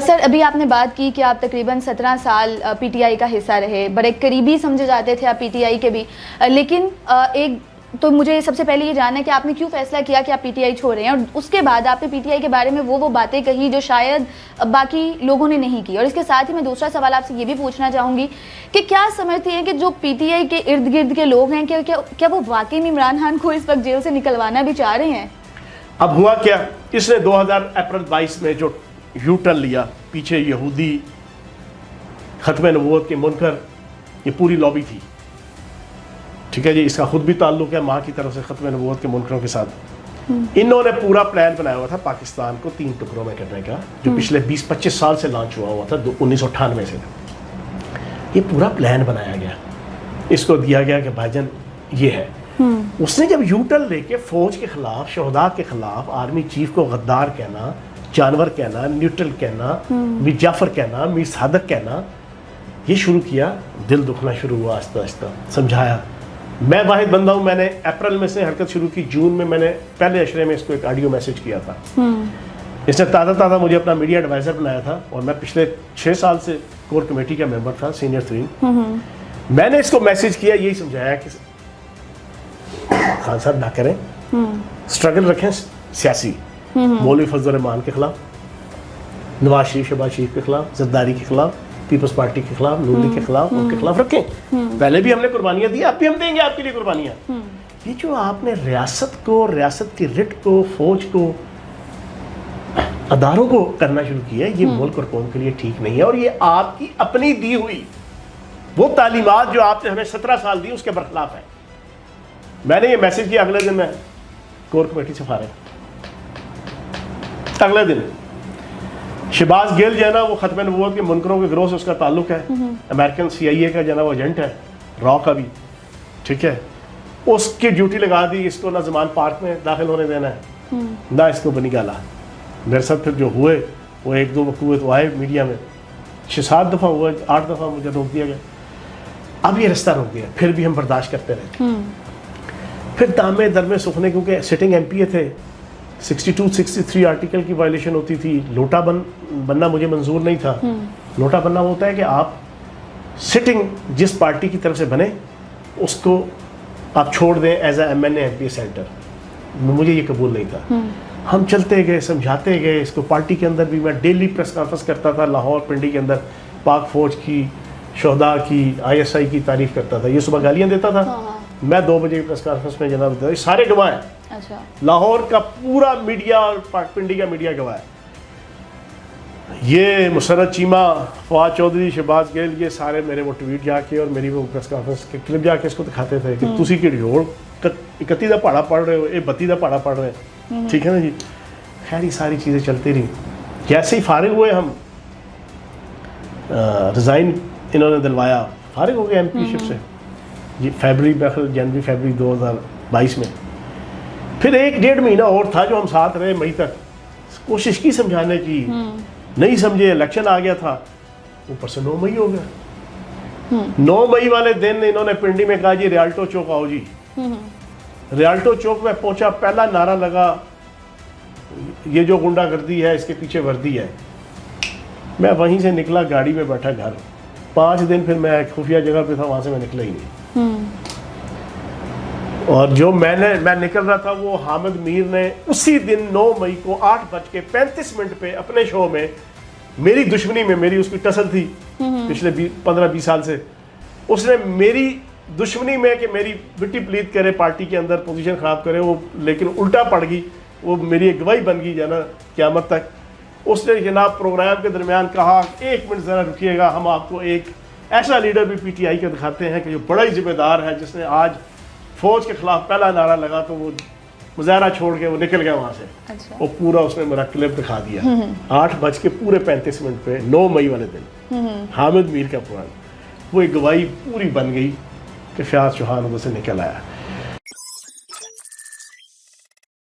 سر ابھی آپ نے بات کی کہ آپ تقریباً 17 سال پی ٹی آئی کا حصہ رہے، بڑے قریبی سمجھے جاتے تھے آپ پی ٹی آئی کے بھی، لیکن ایک تو مجھے سب سے پہلے یہ جاننا ہے کہ آپ نے کیوں فیصلہ کیا کہ آپ پی ٹی آئی چھوڑ رہے ہیں، اور اس کے بعد آپ نے پی ٹی آئی کے بارے میں وہ باتیں کہی جو شاید باقی لوگوں نے نہیں کی. اور اس کے ساتھ ہی میں دوسرا سوال آپ سے یہ بھی پوچھنا چاہوں گی کہ کیا سمجھتی ہیں کہ جو پی ٹی آئی کے ارد گرد کے لوگ ہیں کیا وہ واقعی میں عمران خان کو اس وقت جیل سے نکلوانا بھی چاہ رہے ہیں؟ اب ہوا کیا، اس نے 2000 اپریل 22 میں جو یو ٹرن لیا، پیچھے یہودی ختم نبوت کے منکر، یہ پوری لابی تھی، ٹھیک ہے جی. اس کا خود بھی تعلق ہے ماں کی طرف سے ختم نبوت کے منکروں کے ساتھ. انہوں نے پورا پلان بنایا ہوا تھا پاکستان کو 3 ٹکڑوں میں کرنے کا، جو پچھلے 20-25 سال سے لانچ ہوا تھا 1998 سے. یہ پورا پلان بنایا گیا، اس کو دیا گیا کہ بھائی جان یہ ہے. اس نے جب یو ٹرن لے کے فوج کے خلاف، شہداء کے خلاف آرمی چیف کو غدار کہنا، جانور کہنا، نیوٹرل کہنا، میر جعفر کہنا، میر صادق کہنا، یہ شروع کیا، دل دکھنا شروع ہوا. آہستہ آہستہ سمجھایا. میں واحد بندہ ہوں، میں نے اپریل میں سے حرکت شروع کی، جون میں نے پہلے اشرے میں اس کو ایک آڈیو میسج کیا تھا. اس نے تازہ مجھے اپنا میڈیا ایڈوائزر بنایا تھا، اور میں پچھلے 6 سال سے کور کمیٹی کا ممبر تھا، سینئر 3. میں نے اس کو میسج کیا، یہی سمجھایا کہ خان صاحب نہ کریں، اسٹرگل رکھیں سیاسی، مولوی فضل الرحمان کے خلاف، نواز شریف شہباز شریف کے خلاف، زرداری کے خلاف، پیپلز پارٹی کے خلاف، نون لیگ کے خلاف، ان کے خلاف رکھیں. پہلے بھی ہم نے قربانیاں دی، اب بھی ہم دیں گے آپ کے لیے قربانیاں. یہ جو آپ نے ریاست کو، ریاست کی رٹ کو، فوج کو، اداروں کو کرنا شروع کیا ہے، یہ ملک اور قوم کے لیے ٹھیک نہیں ہے. اور یہ آپ کی اپنی دی ہوئی وہ تعلیمات جو آپ نے ہمیں 17 سال دی، اس کے برخلاف ہے. میں نے یہ میسج کیا، اگلے دن میں کور کمیٹی سے فارغ. اگلے دن شہباز گیل جو ہے نا، وہ ختم نبوت کے منکروں کے گروہ سے اس کا تعلق ہے، امریکن سی آئی اے کا جو ہے نا وہ ایجنٹ ہے، را کا بھی، ٹھیک ہے. اس کی ڈیوٹی لگا دی، اس کو نہ زمان پارک میں داخل ہونے دینا ہے، نہ اس کو بنی گالا. میرے ساتھ پھر جو ہوئے وہ 1-2 وقوع تو آئے میڈیا میں، 6-7 دفعہ ہوئے، 8 دفعہ مجھے روک دیا گیا. اب یہ رستہ روک دیا، پھر بھی ہم برداشت کرتے رہے. پھر دامے درمے سکھنے، کیونکہ سٹنگ ایم پی اے تھے، 62-63 آرٹیکل کی وائلیشن ہوتی تھی. لوٹا بننا مجھے منظور نہیں تھا. لوٹا بننا ہوتا ہے کہ آپ سٹنگ جس پارٹی کی طرف سے بنے اس کو آپ چھوڑ دیں as A M N A M P A center. مجھے یہ قبول نہیں تھا. ہم چلتے گئے، سمجھاتے گئے اس کو. پارٹی کے اندر بھی میں ڈیلی پریس کانفرنس کرتا تھا لاہور پنڈی کے اندر، پاک فوج کی، شہداء کی، آئی ایس آئی کی تعریف کرتا تھا. یہ صبح گالیاں دیتا تھا، میں 2 بجے پریس کانفرنس میں جناب دیتا، سارے گواہ ہیں. لاہور کا پورا میڈیا اور پاک پنڈی کا میڈیا گواہ ہے. یہ مسرت چیمہ، فواد چودھری، شہباز گیل، یہ سارے میرے وہ ٹویٹ جا کے اور میری وہ پریس کانفرنس کے کلپ جا کے اس کو دکھاتے تھے کہ تسی کہڑی ہو 31 دا پہاڑا پڑھ رہے ہو، یہ 32 دا پہاڑا پڑھ رہے ہیں. ٹھیک ہے نا جی. خیر یہ ساری چیزیں چلتی رہی. جیسے ہی فارغ ہوئے ہم، ریزائن انہوں نے دلوایا، فارغ ہو گئے ایم پی شپ سے جی. جنوری فیبری 2022 میں. پھر 1-1.5 مہینہ اور تھا جو ہم ساتھ رہے مئی تک، کوشش کی سمجھانے کی، نہیں سمجھے. الیکشن آ گیا تھا، اوپر سے 9 مئی ہو گیا. 9 مئی والے دن انہوں نے پنڈی میں کہا جی ریالٹو چوک آؤ جی. ریالٹو چوک میں پہنچا، پہلا نعرہ لگا یہ جو غنڈہ گردی ہے اس کے پیچھے وردی ہے. میں وہیں سے نکلا، گاڑی میں بیٹھا گھر. 5 دن پھر میں خفیہ جگہ پہ تھا، وہاں سے میں نکلا ہی نہیں. اور جو میں نکل رہا تھا وہ حامد میر نے اسی دن 9 مئی کو 8:35 پہ اپنے شو میں میری دشمنی میں، میری اس کی ٹسل تھی پچھلے 15-20 سال سے، اس نے میری دشمنی میں کہ میری مٹی پلیت کرے، پارٹی کے اندر پوزیشن خراب کرے، وہ لیکن الٹا پڑ گئی، وہ میری ایک گواہی بن گئی جانا قیامت تک. اس نے جناب پروگرام کے درمیان کہا 1 منٹ ذرا رکیے گا، ہم آپ کو ایک ایسا لیڈر بھی پی ٹی آئی کا دکھاتے ہیں کہ جو بڑا ہی ذمہ دار ہے، جس نے آج فوج کے خلاف پہلا نعرہ لگا تو وہ مظاہرہ چھوڑ کے وہ نکل گیا وہاں سے. وہ پورا اس نے میرا کلپ دکھا دیا 8:35 پہ 9 مئی والے دن. حامد میر کا پرانا وہ ایک گواہی پوری بن گئی کہ فیاض چوہان ادھر سے نکل آیا.